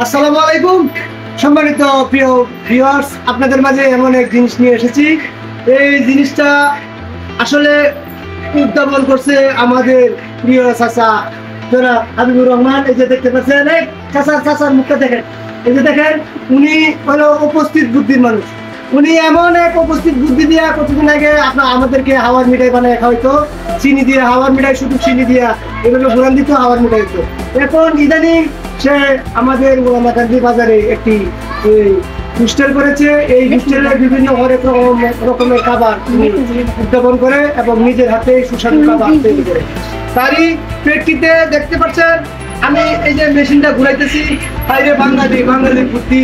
আসসালামু আলাইকুম সম্মানিত প্রিয় ভিউয়ার্স, আপনাদের মাঝে এমন এক জিনিস নিয়ে এসেছি। এই জিনিসটা আসলে উদ্ভাবন করছে আমাদের প্রিয় চাচা জনাব হাবিবুর রহমান। এই যে দেখতে পাচ্ছেন, এই চাচার মুখটা দেখেন, এই যে দেখেন, উনি হলো উপস্থিত বুদ্ধির মানুষ। উনি এমন এক উপস্থিত বুদ্ধি দিয়া কতদিন আগে আমাদেরকে হাওয়ার মিঠাই বানায় খাওয়াইতো, চিনি দিয়ে হাওয়ার মিঠাই, শুধু চিনি দিয়া এগুলো ঘুরান দিত, হাওয়ার মিঠাই হতো। এখন ইদানিং সে আমাদের গোলামাকান্দি বাজারে একটি হোস্টেল করেছে। এই হোস্টেলে বিভিন্ন হরেক রকমের খাবার উদ্ভাবন করে এবং নিজের হাতে সুস্বাদু খাবার তৈরি করে। তারই প্রেক্ষিতে দেখতে পাচ্ছেন আমি এই যে মেশিনটা ঘুরাইতেছি, বাইরে বাঙালির বুদ্ধি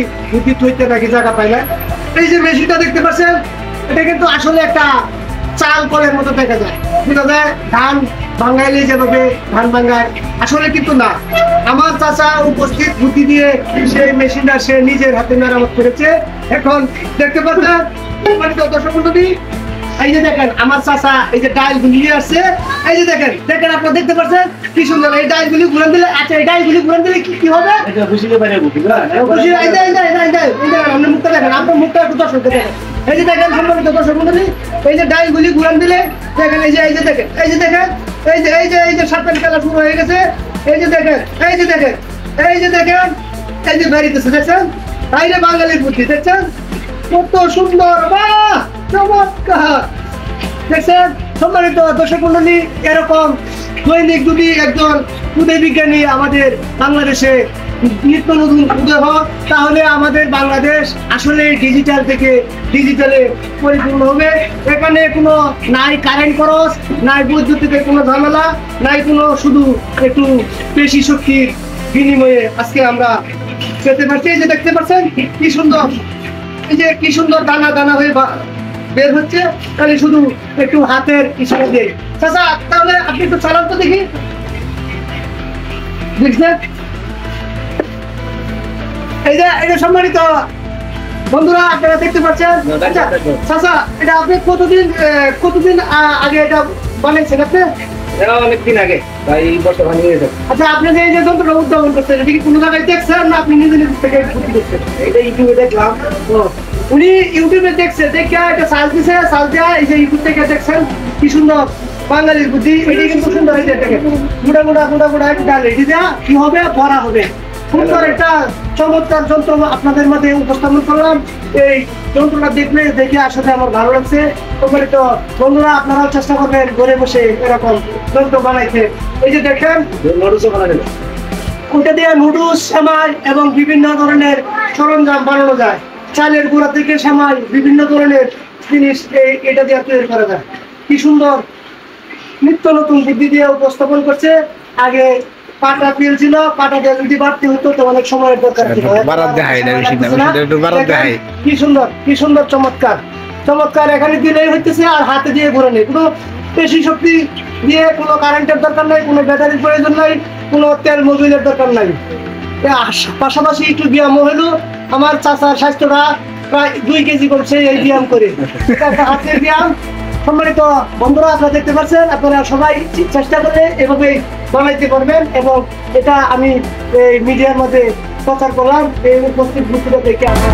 থইতে নাকি জায়গা পায় না। এই যে মেশিনটা দেখতে পাচ্ছেন, এটা কিন্তু আসলে একটা চাল কলের মতো দেখা যায়, বোঝা যায় ধান বাঙালি যেভাবে ধান ভাঙায়, আসলে কিন্তু না। আমার চাচা উপস্থিত বুদ্ধি দিয়ে সেই মেশিনটা সে নিজের হাতে মেরামত করেছে। এখন দেখতে পাচ্ছেন দর্শক মণ্ডলী, এই যে দেখেন আমার চাচা এই যে ডাইল গুলি নিয়ে আসছে। এই যে দেখেন আপনারা দেখতে পাচ্ছেন কি সুন্দর। এই ডাইল গুলি ঘুরান দিলে, আচ্ছা এই ডাইল গুলি ঘুরান দিলে কি হবে? এটা খুশিতে পারে বুদ্ধি না, খুশি। এই যে আপনার মুখটা দেখেন, আপনার মুখটা একটু দর্শক দেখেন। এই যে দেখেন সম্মানিত দর্শক মণ্ডলী, এই যে ডাইল গুলি ঘুরান দিলে দেখেন, এই যে দেখেন, এই যে সাতটা খেলা শুরু হয়ে গেছে। এই যে দেখেন, এই যে বেরিতেছে, দেখছেন? বাইরে বাঙালির বুদ্ধি দেখছেন কত সুন্দর, বাহ চমৎকার। দেখছেন সম্মানিত দর্শক মণ্ডলী, এরকম দৈনিক যদি একজন উদয় বিজ্ঞানী আমাদের বাংলাদেশে নিত্য নতুন উদয় হয়, তাহলে আমাদের বাংলাদেশ আসলে ডিজিটাল থেকে ডিজিটালে পরিপূর্ণ হবে। এখানে কোনো নাই কারেন্ট খরচ, নাই বৈদ্যুতিকের কোনো ঝামেলা, নাই কোনো, শুধু একটু পেশি শক্তির বিনিময়ে আজকে আমরা পেতে পারছি। এই যে দেখতে পাচ্ছেন কি সুন্দর, এই যে কি সুন্দর দানা দানা হয়ে বের হচ্ছে, তাহলে শুধু একটু হাতের ইশারা দিয়ে। চাচা তাহলে আপনি একটু চালান তো দেখি, দেখছেন? এই যে সম্মানিত বন্ধুরা, আপনারা দেখতে পাচ্ছেন। আচ্ছা চাচা, এটা আপনি কতদিন আগে এটা বানাইছেন? আপনি অনেকদিন আগে, প্রায় বছর হয়ে গেছে। আচ্ছা, আপনি যে এই যে যন্ত্রটা উদ্ভাবন করছেন, এটা কি কোনো জায়গায় দেখছেন না আপনি নিজে থেকে দেখছেন? এটা ইউটিউবে দেখলাম। উনি ইউটিউবে দেখছে, দেখে এটা সার্চ দিছে, সার্চ দেওয়া এই যে ইউটিউব থেকে দেখছেন কি সুন্দর বাঙালির বুদ্ধি। এটি কিন্তু সুন্দর হয়েছে, দেখেন মোটা একটা রেডি দেওয়া কি হবে, ভরা হবে। সুন্দর একটা চমৎকার যন্ত্র আপনাদের মধ্যে উপস্থাপন করলাম। এই যন্ত্রটা দেখে আসলে আমার ভালো লাগছে। সম্মানিত বন্ধুরা, আপনারাও চেষ্টা করবেন ঘরে বসে এরকম যন্ত্র বানাইতে। এই যে দেখেন ওটা দিয়ে নুডলস, সেমাই এবং বিভিন্ন ধরনের সরঞ্জাম বানানো যায়। চালের গুঁড়া থেকে সেমাই, বিভিন্ন ধরনের জিনিস এটা দিয়ে তৈরি করা যায়। কি সুন্দর নিত্য নতুন বুদ্ধি দিয়ে উপস্থাপন করছে। আগে পাটা তেল ছিল, পাটা তেল যদি বাড়তি হতো তো অনেক সময়ের দরকার ছিল। কি সুন্দর চমৎকার এখানে দিলেই হইতেছে, আর হাতে দিয়ে ঘুরে নেই। কোনো পেশি শক্তি দিয়ে কোনো কারেন্টের দরকার নাই, কোনো ব্যাটারির প্রয়োজন নাই, কোনো তেল মোবিলের দরকার নাই। পাশাপাশি একটু ব্যায়াম হলো। আমার চাচার স্বাস্থ্যটা প্রায় 2 কেজি কমছে এই ব্যায়াম করে। এটা একটা হাতের ব্যায়াম। সম্মানিত বন্ধুরা, আপনারা দেখতে পাচ্ছেন, আপনারা সবাই চেষ্টা করলে এভাবে বানাইতে পারবেন। এবং এটা আমি এই মিডিয়ার মধ্যে প্রচার করলাম। এই উপস্থিত বুদ্ধিটা দেখে আপনার